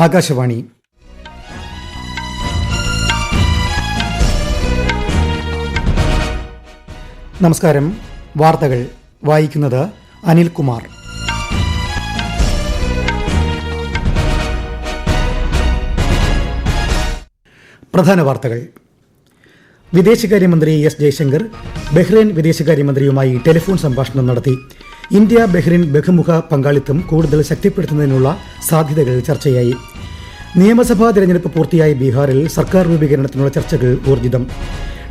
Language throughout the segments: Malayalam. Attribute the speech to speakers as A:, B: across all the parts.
A: ആകാശവാണി. നമസ്കാരം. വാർത്തകൾ വായിക്കുന്നത് അനിൽകുമാർ. പ്രധാന വാർത്തകൾ. വിദേശകാര്യമന്ത്രി എസ് ജയശങ്കർ ബഹ്റൈൻ വിദേശകാര്യമന്ത്രിയുമായി ടെലിഫോൺ സംഭാഷണം നടത്തി. ഇന്ത്യ ബഹ്റൈൻ ബഹുമുഖ പങ്കാളിത്തം കൂടുതൽ ശക്തിപ്പെടുത്തുന്നതിനുള്ള സാധ്യതകൾ ചർച്ചയായി. നിയമസഭാ തെരഞ്ഞെടുപ്പ് പൂർത്തിയായ ബീഹാറിൽ സർക്കാർ രൂപീകരണത്തിനുള്ള ചർച്ചകൾ ഊർജിതം.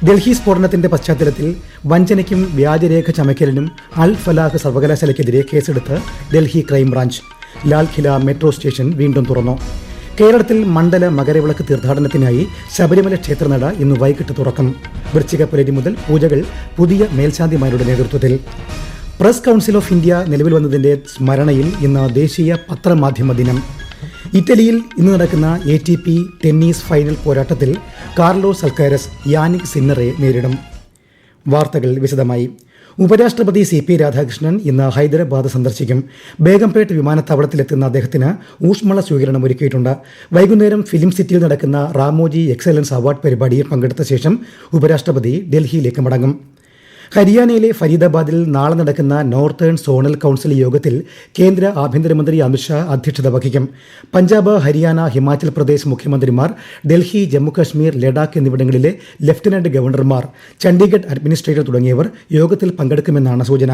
A: ഡൽഹി സ്ഫോടനത്തിന്റെ പശ്ചാത്തലത്തിൽ വഞ്ചനയ്ക്കും വ്യാജരേഖ ചമയ്ക്കലിനും അൽ ഫലാഹ് സർവകലാശാലയ്ക്കെതിരെ കേസെടുത്ത് Delhi crime branch. Lal Qila metro station വീണ്ടും തുറന്നു. കേരളത്തിൽ മണ്ഡല മകരവിളക്ക് തീർത്ഥാടനത്തിനായി ശബരിമല ക്ഷേത്രനട ഇന്ന് വൈകിട്ട് തുറക്കും. വൃശ്ചിക പുലരി മുതൽ പൂജകൾ പുതിയ മേൽശാന്തിമാരുടെ നേതൃത്വത്തിൽ. പ്രസ് കൌൺസിൽ ഓഫ് ഇന്ത്യ നിലവിൽ വന്നതിന്റെ സ്മരണയിൽ ഇന്ന് ദേശീയ പത്രമാധ്യമ ദിനം. ഇറ്റലിയിൽ ഇന്ന് നടക്കുന്ന ATP ടെന്നീസ് ഫൈനൽ പോരാട്ടത്തിൽ കാർലോസ് അൽക്കാരസ് യാനിക് സിന്നറെ നേരിടും. വാർത്തകൾ വിശദമായി. ഉപരാഷ്ട്രപതി CP രാധാകൃഷ്ണൻ ഇന്ന് ഹൈദരാബാദ് സന്ദർശിക്കും. ബേഗംപേട്ട് വിമാനത്താവളത്തിലെത്തുന്ന അദ്ദേഹത്തിന് ഊഷ്മള സ്വീകരണം ഒരുക്കിയിട്ടുണ്ട്. വൈകുന്നേരം ഫിലിം സിറ്റിയിൽ നടക്കുന്ന റാമോജി എക്സലൻസ് അവാർഡ് പരിപാടിയിൽ പങ്കെടുത്ത ശേഷം ഉപരാഷ്ട്രപതി ഡൽഹിയിലേക്ക് മടങ്ങും. ഹരിയാനയിലെ ഫരീദാബാദിൽ നാളെ നടക്കുന്ന നോർത്തേൺ സോണൽ കൌൺസിൽ യോഗത്തിൽ കേന്ദ്ര ആഭ്യന്തരമന്ത്രി അമിത്ഷാ അധ്യക്ഷത വഹിക്കും. പഞ്ചാബ്, ഹരിയാന, ഹിമാചൽ പ്രദേശ് മുഖ്യമന്ത്രിമാർ, ഡൽഹി, ജമ്മുകശ്മീർ, ലഡാക്ക് എന്നിവിടങ്ങളിലെ ലഫ്റ്റനന്റ് ഗവർണർമാർ, ചണ്ഡീഗഡ് അഡ്മിനിസ്ട്രേറ്റർ തുടങ്ങിയവർ യോഗത്തിൽ പങ്കെടുക്കുമെന്നാണ് സൂചന.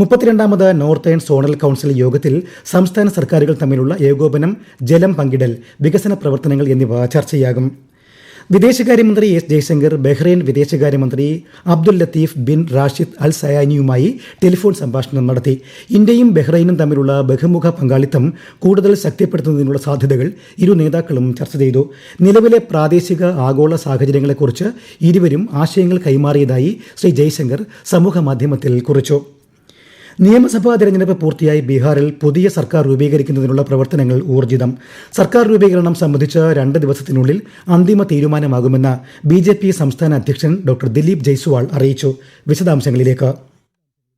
A: 32ാമത് നോർത്തേൺ സോണൽ കൌൺസിൽ യോഗത്തിൽ സംസ്ഥാന സർക്കാരുകൾ തമ്മിലുള്ള ഏകോപനം, ജലം പങ്കിടൽ, വികസന പ്രവർത്തനങ്ങൾ എന്നിവ ചർച്ചയാകും. വിദേശകാര്യമന്ത്രി എസ് ജയശങ്കർ ബഹ്റൈൻ വിദേശകാര്യമന്ത്രി അബ്ദുൽ ലത്തീഫ് ബിൻ റാഷിദ് അൽ സയാനിയുമായി ടെലിഫോൺ സംഭാഷണം നടത്തി. ഇന്ത്യയും ബഹ്റൈനും തമ്മിലുള്ള ബഹുമുഖ പങ്കാളിത്തം കൂടുതൽ ശക്തിപ്പെടുത്തുന്നതിനുള്ള സാധ്യതകൾ ഇരു നേതാക്കളും ചർച്ച ചെയ്തു. നിലവിലെ പ്രാദേശിക ആഗോള സാഹചര്യങ്ങളെക്കുറിച്ച് ഇരുവരും ആശയങ്ങൾ കൈമാറിയതായി ശ്രീ ജയശങ്കർ സമൂഹമാധ്യമത്തിൽ കുറിച്ചു. നിയമസഭാ തെരഞ്ഞെടുപ്പ് പൂർത്തിയായി ബീഹാറിൽ പുതിയ സർക്കാർ രൂപീകരിക്കുന്നതിനുള്ള പ്രവർത്തനങ്ങൾ ഊർജിതം. സർക്കാർ രൂപീകരണം സംബന്ധിച്ച് 2 ദിവസത്തിനുള്ളിൽ അന്തിമ തീരുമാനമാകുമെന്ന് BJP സംസ്ഥാന അധ്യക്ഷൻ ഡോക്ടർ ദിലീപ് ജയ്സ്വാൾ അറിയിച്ചു. വിശദാംശങ്ങളിലേക്ക്.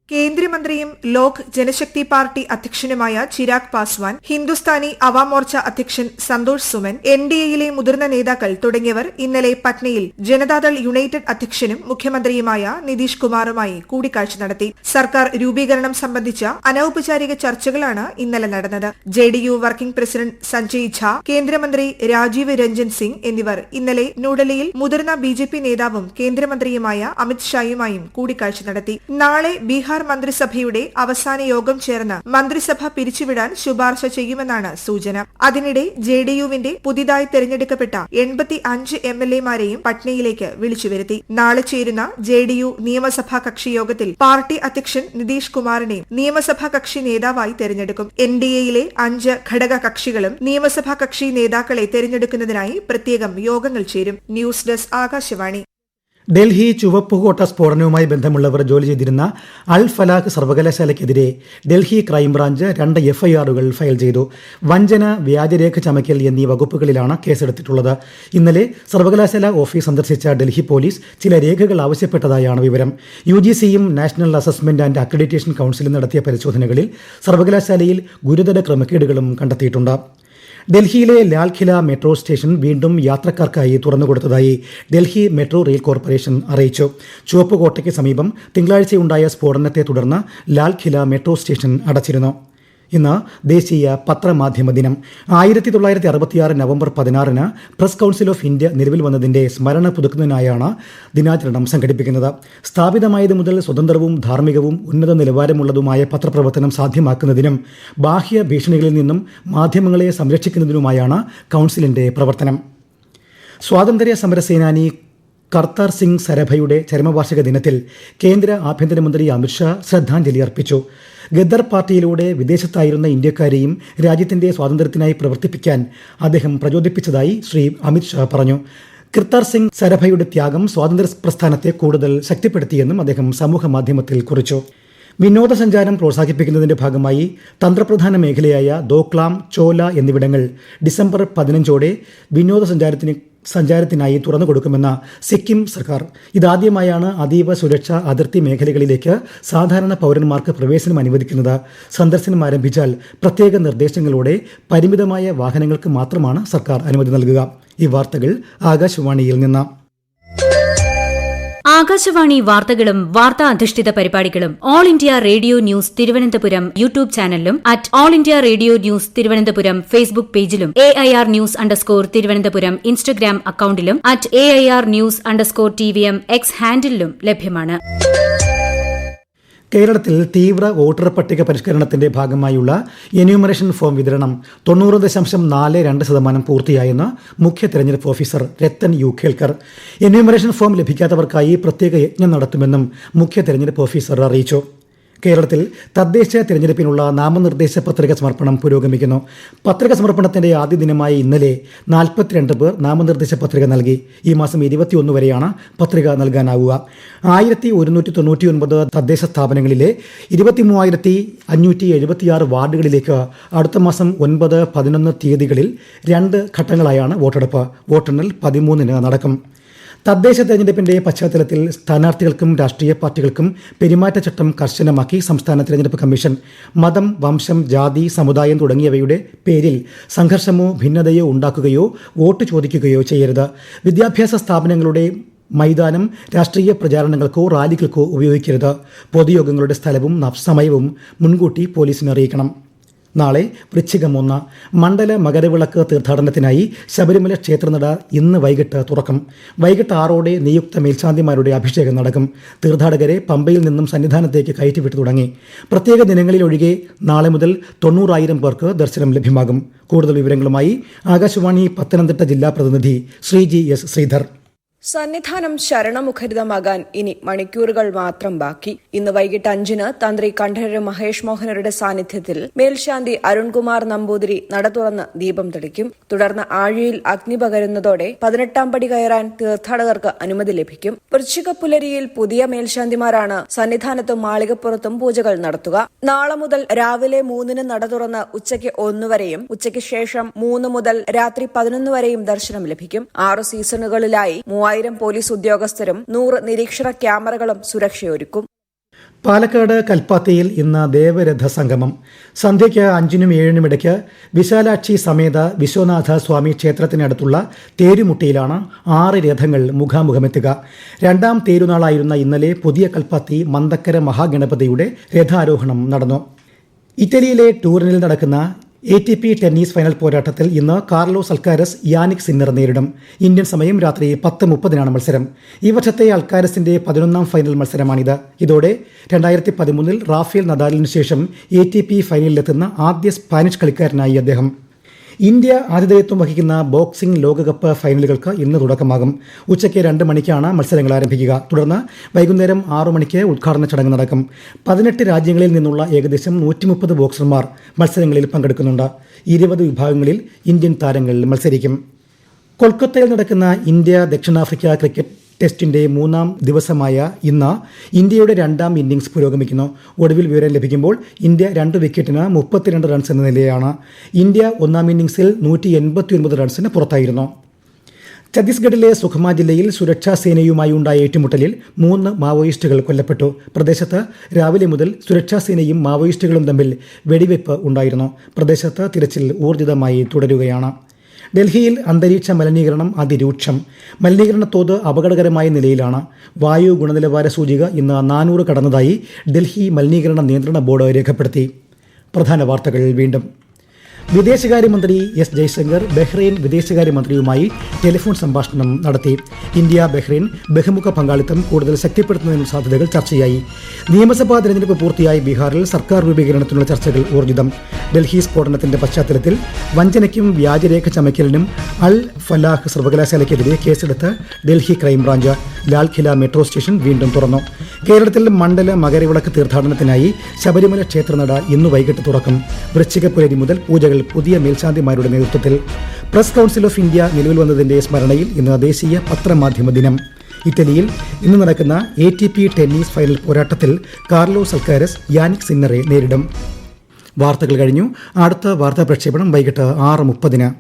B: കേന്ദ്രമന്ത്രിയും ലോക് ജനശക്തി പാർട്ടി അധ്യക്ഷനുമായ ചിരാഗ് പാസ്വാൻ, ഹിന്ദുസ്ഥാനി അവാം മോർച്ച അധ്യക്ഷൻ സന്തോഷ് സുമൻ, NDAയിലെ മുതിർന്ന നേതാക്കൾ തുടങ്ങിയവർ ഇന്നലെ പട്നയിൽ ജനതാദൾ യുണൈറ്റഡ് അധ്യക്ഷനും മുഖ്യമന്ത്രിയുമായ നിതീഷ് കുമാറുമായി കൂടിക്കാഴ്ച നടത്തി. സർക്കാർ രൂപീകരണം സംബന്ധിച്ച അനൌപചാരിക ചർച്ചകളാണ് ഇന്നലെ നടന്നത്. JDU working president Sanjay Jha, കേന്ദ്രമന്ത്രി രാജീവ് രഞ്ജൻ സിംഗ് എന്നിവർ ഇന്നലെ ന്യൂഡൽഹിയിൽ മുതിർന്ന BJP നേതാവും കേന്ദ്രമന്ത്രിയുമായ അമിത് ഷായുമായും കൂടിക്കാഴ്ച നടത്തി. നാളെ ബീഹാർ മന്ത്രിസഭയുടെ അവസാന യോഗം ചേർന്ന് മന്ത്രിസഭ പിരിച്ചുവിടാൻ ശുപാർശ ചെയ്യുമെന്നാണ് സൂചന. അതിനിടെ JDUവിന്റെ പുതിയതായി തെരഞ്ഞെടുക്കപ്പെട്ട 85 MLA-മാരെയും പട്നയിലേക്ക് വിളിച്ചുവരുത്തി. നാളെ ചേരുന്ന JDU നിയമസഭാ കക്ഷി യോഗത്തിൽ പാർട്ടി അധ്യക്ഷൻ നിതീഷ് കുമാറിനെ നിയമസഭാ കക്ഷി നേതാവായി തെരഞ്ഞെടുക്കും. NDAയിലെ 5 ഘടക കക്ഷികളും നിയമസഭാ കക്ഷി നേതാക്കളെ തെരഞ്ഞെടുക്കുന്നതിനായി പ്രത്യേകം യോഗങ്ങൾ ചേരും. News desk, Akashvani.
A: ഡൽഹി ചുവപ്പുകോട്ട സ്ഫോടനവുമായി ബന്ധമുള്ളവർ ജോലി ചെയ്തിരുന്ന അൽ ഫലാഹ് സർവകലാശാലയ്ക്കെതിരെ ഡൽഹി ക്രൈംബ്രാഞ്ച് 2 FIR-കൾ ഫയൽ ചെയ്തു. വഞ്ചന, വ്യാജരേഖ ചമയ്ക്കൽ എന്നീ വകുപ്പുകളിലാണ് കേസെടുത്തിട്ടുള്ളത്. ഇന്നലെ സർവകലാശാല ഓഫീസ് സന്ദർശിച്ച ഡൽഹി പോലീസ് ചില രേഖകൾ ആവശ്യപ്പെട്ടതായാണ് വിവരം. UGCയും നാഷണൽ അസസ്മെന്റ് ആൻഡ് അക്രഡിറ്റേഷൻ കൌൺസിലും നടത്തിയ പരിശോധനകളിൽ സർവകലാശാലയിൽ ഗുരുതര ക്രമക്കേടുകളും കണ്ടെത്തിയിട്ടുണ്ട്. ഡൽഹിയിലെ ലാൽഖില മെട്രോ സ്റ്റേഷൻ വീണ്ടും യാത്രക്കാർക്കായി തുറന്നുകൊടുത്തതായി ഡൽഹി മെട്രോ റെയിൽ കോർപ്പറേഷൻ അറിയിച്ചു. ചുവപ്പുകോട്ടയ്ക്ക് സമീപം തിങ്കളാഴ്ചയുണ്ടായ സ്ഫോടനത്തെ തുടർന്ന് ലാൽഖില മെട്രോ സ്റ്റേഷൻ അടച്ചിരുന്നു. ഇന്ന് ദേശീയ പത്രമാധ്യമ ദിനം. 1966 നവംബർ 16-ന് പ്രസ് കൌൺസിൽ ഓഫ് ഇന്ത്യ നിലവിൽ വന്നതിന്റെ സ്മരണ പുതുക്കുന്നതിനായാണ് ദിനാചരണം സംഘടിപ്പിക്കുന്നത്. സ്ഥാപിതമായത് മുതൽ സ്വതന്ത്രവും ധാർമ്മികവും ഉന്നത നിലവാരമുള്ളതുമായ പത്രപ്രവർത്തനം സാധ്യമാക്കുന്നതിനും ബാഹ്യ ഭീഷണികളിൽ നിന്നും മാധ്യമങ്ങളെ സംരക്ഷിക്കുന്നതിനുമായാണ് കൌൺസിലിന്റെ പ്രവർത്തനം. സ്വാതന്ത്ര്യ സമരസേനാനി കർത്താർ സിംഗ് സരഭയുടെ ചരമവാർഷിക ദിനത്തിൽ കേന്ദ്ര ആഭ്യന്തരമന്ത്രി അമിത്ഷാ ശ്രദ്ധാഞ്ജലി അർപ്പിച്ചു. ഗദ്ദർ പാർട്ടിയിലൂടെ വിദേശത്തായിരുന്ന ഇന്ത്യക്കാരെയും രാജ്യത്തിന്റെ സ്വാതന്ത്ര്യത്തിനായി പ്രവർത്തിപ്പിക്കാൻ അദ്ദേഹം പ്രചോദിപ്പിച്ചതായി ശ്രീ അമിത്ഷാ പറഞ്ഞു. കർത്താർ സിംഗ് സരഭയുടെ ത്യാഗം സ്വാതന്ത്ര്യ പ്രസ്ഥാനത്തെ കൂടുതൽ ശക്തിപ്പെടുത്തിയെന്നും അദ്ദേഹം സമൂഹ മാധ്യമത്തിൽ കുറിച്ചു. വിനോദസഞ്ചാരം പ്രോത്സാഹിപ്പിക്കുന്നതിന്റെ ഭാഗമായി തന്ത്രപ്രധാന മേഖലയായ ദോക്ലാം, ചോല എന്നിവിടങ്ങൾ ഡിസംബർ 15 വിനോദസഞ്ചാരത്തിനായി തുറന്നു കൊടുക്കുമെന്ന സിക്കിം സർക്കാർ. ഇതാദ്യമായാണ് അതീവ സുരക്ഷാ അതിർത്തി മേഖലകളിലേക്ക് സാധാരണ പൗരന്മാർക്ക് പ്രവേശനം അനുവദിക്കുന്നത്. സന്ദർശനം ആരംഭിച്ചാൽ പ്രത്യേക നിർദ്ദേശങ്ങളോടെ പരിമിതമായ വാഹനങ്ങൾക്ക് മാത്രമാണ് സർക്കാർ അനുമതി നൽകുക. ഈ വാർത്തകൾ ആകാശവാണിയിൽ നിന്ന്.
C: ആകാശവാണി വാർത്തകളും വാർത്താ അധിഷ്ഠിത പരിപാടികളും all India radio news Thiruvananthapuram YouTube ചാനലിലും @all India radio news Thiruvananthapuram Facebook പേജിലും AIR ന്യൂസ് _ തിരുവനന്തപുരം ഇൻസ്റ്റഗ്രാം അക്കൌണ്ടിലും @AIR ന്യൂസ് _ TVM X ഹാൻഡിലും ലഭ്യമാണ്.
A: കേരളത്തിൽ തീവ്ര വോട്ടർ പട്ടിക പരിഷ്കരണത്തിന്റെ ഭാഗമായുള്ള എന്യൂമറേഷൻ ഫോം വിതരണം 90.42% പൂർത്തിയായെന്ന് മുഖ്യ തെരഞ്ഞെടുപ്പ് officer Rathan U Kelkar. Enumeration form ലഭിക്കാത്തവർക്കായി പ്രത്യേക യജ്ഞം നടത്തുമെന്നും മുഖ്യ തെരഞ്ഞെടുപ്പ് ഓഫീസർ അറിയിച്ചു. കേരളത്തിൽ തദ്ദേശ തിരഞ്ഞെടുപ്പിനുള്ള നാമനിർദ്ദേശ പത്രിക സമർപ്പണം പുരോഗമിക്കുന്നു. പത്രിക സമർപ്പണത്തിന്റെ ആദ്യ ദിനമായ ഇന്നലെ 42 പേർ നാമനിർദ്ദേശ പത്രിക നൽകി. ഈ മാസം 21 വരെയാണ് പത്രിക നൽകാനാവുക. 1199 തദ്ദേശ സ്ഥാപനങ്ങളിലെ 23,576 വാർഡുകളിലേക്ക് അടുത്ത മാസം 9, 11 തീയതികളിൽ 2 ഘട്ടങ്ങളായാണ് വോട്ടെടുപ്പ്. വോട്ടെണ്ണൽ 13-ന് നടക്കും. തദ്ദേശ തെരഞ്ഞെടുപ്പിന്റെ പശ്ചാത്തലത്തിൽ സ്ഥാനാർത്ഥികൾക്കും രാഷ്ട്രീയ പാർട്ടികൾക്കും പെരുമാറ്റച്ചട്ടം കർശനമാക്കി സംസ്ഥാന തെരഞ്ഞെടുപ്പ് കമ്മീഷൻ. മതം, വംശം, ജാതി, സമുദായം തുടങ്ങിയവയുടെ പേരിൽ സംഘർഷമോ ഭിന്നതയോ ഉണ്ടാക്കുകയോ വോട്ട് ചോദിക്കുകയോ ചെയ്യരുത്. വിദ്യാഭ്യാസ സ്ഥാപനങ്ങളുടെ മൈതാനം രാഷ്ട്രീയ പ്രചാരണങ്ങൾക്കോ റാലികൾക്കോ ഉപയോഗിക്കരുത്. പൊതുയോഗങ്ങളുടെ സ്ഥലവും സമയവും മുൻകൂട്ടി പോലീസിനെ അറിയിക്കണം. നാളെ വൃശ്ചികം 1 മണ്ഡല മകരവിളക്ക് തീർത്ഥാടനത്തിനായി ശബരിമല ക്ഷേത്രനട ഇന്ന് വൈകിട്ട് തുറക്കും. വൈകിട്ട് 6 നിയുക്ത മേൽശാന്തിമാരുടെ അഭിഷേകം നടക്കും. തീർത്ഥാടകരെ പമ്പയിൽ നിന്നും സന്നിധാനത്തേക്ക് കയറ്റിവിട്ടു തുടങ്ങി. പ്രത്യേക ദിനങ്ങളിലൊഴികെ നാളെ മുതൽ 90,000 പേർക്ക് ദർശനം ലഭ്യമാകും. കൂടുതൽ വിവരങ്ങളുമായി ആകാശവാണി പത്തനംതിട്ട ജില്ലാ പ്രതിനിധി ശ്രീജി S. ശ്രീധർ.
D: സന്നിധാനം ശരണമുഖരിതമാകാൻ ഇനി മണിക്കൂറുകൾ മാത്രം ബാക്കി. ഇന്ന് വൈകിട്ട് 5-ന് തന്ത്രി കണ്ഠരര് മഹേഷ് മോഹനരുടെ സാന്നിധ്യത്തിൽ മേൽശാന്തി അരുൺകുമാർ നമ്പൂതിരി നട തുറന്ന് ദീപം തെളിക്കും. തുടർന്ന് ആഴിയിൽ അഗ്നി പകരുന്നതോടെ 18ാം പടി കയറാൻ തീർത്ഥാടകർക്ക് അനുമതി ലഭിക്കും. വൃശ്ചിക പുലരിയിൽ പുതിയ മേൽശാന്തിമാരാണ് സന്നിധാനത്തും മാളികപ്പുറത്തും പൂജകൾ നടത്തുക. നാളെ മുതൽ രാവിലെ 3-ന് നട തുറന്ന് ഉച്ചയ്ക്ക് 1 വരെയും ഉച്ചയ്ക്ക് ശേഷം 3 മുതൽ രാത്രി 11 വരെയും ദർശനം ലഭിക്കും. 6 സീസണുകളിലായി 3000 പോലീസ് ഉദ്യോഗസ്ഥരും 100 നിരീക്ഷണ ക്യാമറകളും സുരക്ഷയൊരുക്കും.
A: പാലക്കാട് കൽപ്പാത്തിയിൽ ഇന്ന് ദേവരഥ സംഗമം. സന്ധ്യയ്ക്ക് 5-നും 7-നും ഇടയ്ക്ക് വിശാലാക്ഷി സമേത വിശ്വനാഥ സ്വാമി ക്ഷേത്രത്തിനടുത്തുള്ള തേരുമുട്ടിയിലാണ് 6 രഥങ്ങൾ മുഖാമുഖമെത്തുക. 2ാം തേരുനാളായിരുന്ന ഇന്നലെ പുതിയ കൽപ്പാത്തി മന്തക്കര മഹാഗണപതിയുടെ രഥാരോഹണം നടന്നു. ഇറ്റലിയിലെ ടൂറിനിൽ നടക്കുന്ന ATP ടെന്നീസ് ഫൈനൽ പോരാട്ടത്തിൽ ഇന്ന് കാർലോസ് അൽക്കാരസ് യാനിക് സിന്നർ നേരിടും. ഇന്ത്യൻ സമയം രാത്രി 10:30-നാണ് മത്സരം. ഈ വർഷത്തെ അൽക്കാരസിന്റെ 11ാം ഫൈനൽ മത്സരമാണിത്. ഇതോടെ 2013-ൽ റാഫേൽ നദാലിന് ശേഷം ATP ഫൈനലിലെത്തുന്ന ആദ്യ സ്പാനിഷ് കളിക്കാരനായി അദ്ദേഹം. ഇന്ത്യ ആതിഥേയത്വം വഹിക്കുന്ന ബോക്സിംഗ് ലോകകപ്പ് ഫൈനലുകൾക്ക് ഇന്ന് തുടക്കമാകും. ഉച്ചയ്ക്ക് 2 മണിക്കാണ് മത്സരങ്ങൾ ആരംഭിക്കുക. തുടർന്ന് വൈകുന്നേരം 6 മണിക്ക് ഉദ്ഘാടന ചടങ്ങ് നടക്കും. 18 രാജ്യങ്ങളിൽ നിന്നുള്ള ഏകദേശം 130 ബോക്സർമാർ മത്സരങ്ങളിൽ പങ്കെടുക്കുന്നുണ്ട്. 20 വിഭാഗങ്ങളിൽ ഇന്ത്യൻ താരങ്ങൾ മത്സരിക്കും. കൊൽക്കത്തയിൽ നടക്കുന്ന ഇന്ത്യ ദക്ഷിണാഫ്രിക്ക ക്രിക്കറ്റ് ടെസ്റ്റിന്റെ 3ാം ദിവസമായ ഇന്ന് ഇന്ത്യയുടെ 2ാം ഇന്നിംഗ്സ് പുരോഗമിക്കുന്നു. ഒടുവിൽ വിവരം ലഭിക്കുമ്പോൾ ഇന്ത്യ 2 വിക്കറ്റിന് 32 റൺസ് എന്ന നിലയാണ്. ഇന്ത്യ 1ാം ഇന്നിംഗ്സിൽ 189 റൺസിന് പുറത്തായിരുന്നു. ഛത്തീസ്ഗഡിലെ സുഖമ ജില്ലയിൽ സുരക്ഷാ സേനയുമായി ഉണ്ടായ ഏറ്റുമുട്ടലിൽ 3 മാവോയിസ്റ്റുകൾ കൊല്ലപ്പെട്ടു. പ്രദേശത്ത് രാവിലെ മുതൽ സുരക്ഷാ സേനയും മാവോയിസ്റ്റുകളും തമ്മിൽ വെടിവയ്പ് ഉണ്ടായിരുന്നു. പ്രദേശത്ത് തിരച്ചിൽ ഊർജിതമായി തുടരുകയാണ്. ഡൽഹിയിൽ അന്തരീക്ഷ മലിനീകരണം അതിരൂക്ഷം. മലിനീകരണ തോത് അപകടകരമായ നിലയിലാണ്. വായു ഗുണനിലവാര സൂചിക ഇന്ന് 400 കടന്നതായി ഡൽഹി മലിനീകരണ നിയന്ത്രണ ബോർഡ് രേഖപ്പെടുത്തി. പ്രധാന വാർത്തകൾ വീണ്ടും. വിദേശകാര്യമന്ത്രി S. ജയശങ്കർ ബഹ്റൈൻ വിദേശകാര്യമന്ത്രിയുമായി ടെലിഫോൺ സംഭാഷണം നടത്തി. ഇന്ത്യ ബഹ്റൈൻ ബഹുമുഖ പങ്കാളിത്തം കൂടുതൽ ശക്തിപ്പെടുത്തുന്നതിനുള്ള സാധ്യതകൾ ചർച്ചയായി. നിയമസഭാ തെരഞ്ഞെടുപ്പ് പൂർത്തിയായി ബീഹാറിൽ സർക്കാർ രൂപീകരണത്തിനുള്ള ചർച്ചകൾ ഊർജിതം. ഡൽഹി സ്ഫോടനത്തിന്റെ പശ്ചാത്തലത്തിൽ വഞ്ചനയ്ക്കും വ്യാജരേഖ ചമയ്ക്കലിനും അൽ ഫലാഹ് സർവകലാശാലയ്ക്കെതിരെ കേസെടുത്ത് Delhi crime branch. Lal Qila metro station വീണ്ടും തുറന്നു. കേരളത്തിൽ മണ്ഡല മകരവിളക്ക് തീർത്ഥാടനത്തിനായി ശബരിമല ക്ഷേത്രനട ഇന്ന് വൈകിട്ട് തുറക്കും. വൃശ്ചികപ്പുലരി മുതൽ പൂജകൾ പുതിയ മേൽശാന്തിമാരുടെ നേതൃത്വത്തിൽ. പ്രസ് കൌൺസിൽ ഓഫ് ഇന്ത്യ നിലവിൽ വന്നതിന്റെ സ്മരണയിൽ ഇന്ന് ദേശീയ പത്രമാധ്യമ ദിനം. ഇറ്റലിയിൽ ഇന്ന് നടക്കുന്ന ATP ടെന്നീസ് ഫൈനൽ പോരാട്ടത്തിൽ കാർലോസ് അൽക്കാരസ് യാനിക് സിന്നറെ നേരിടും. വാർത്തകൾ കഴിഞ്ഞു. അടുത്ത വാർത്താ പ്രക്ഷേപണം വൈകിട്ട് 6:30.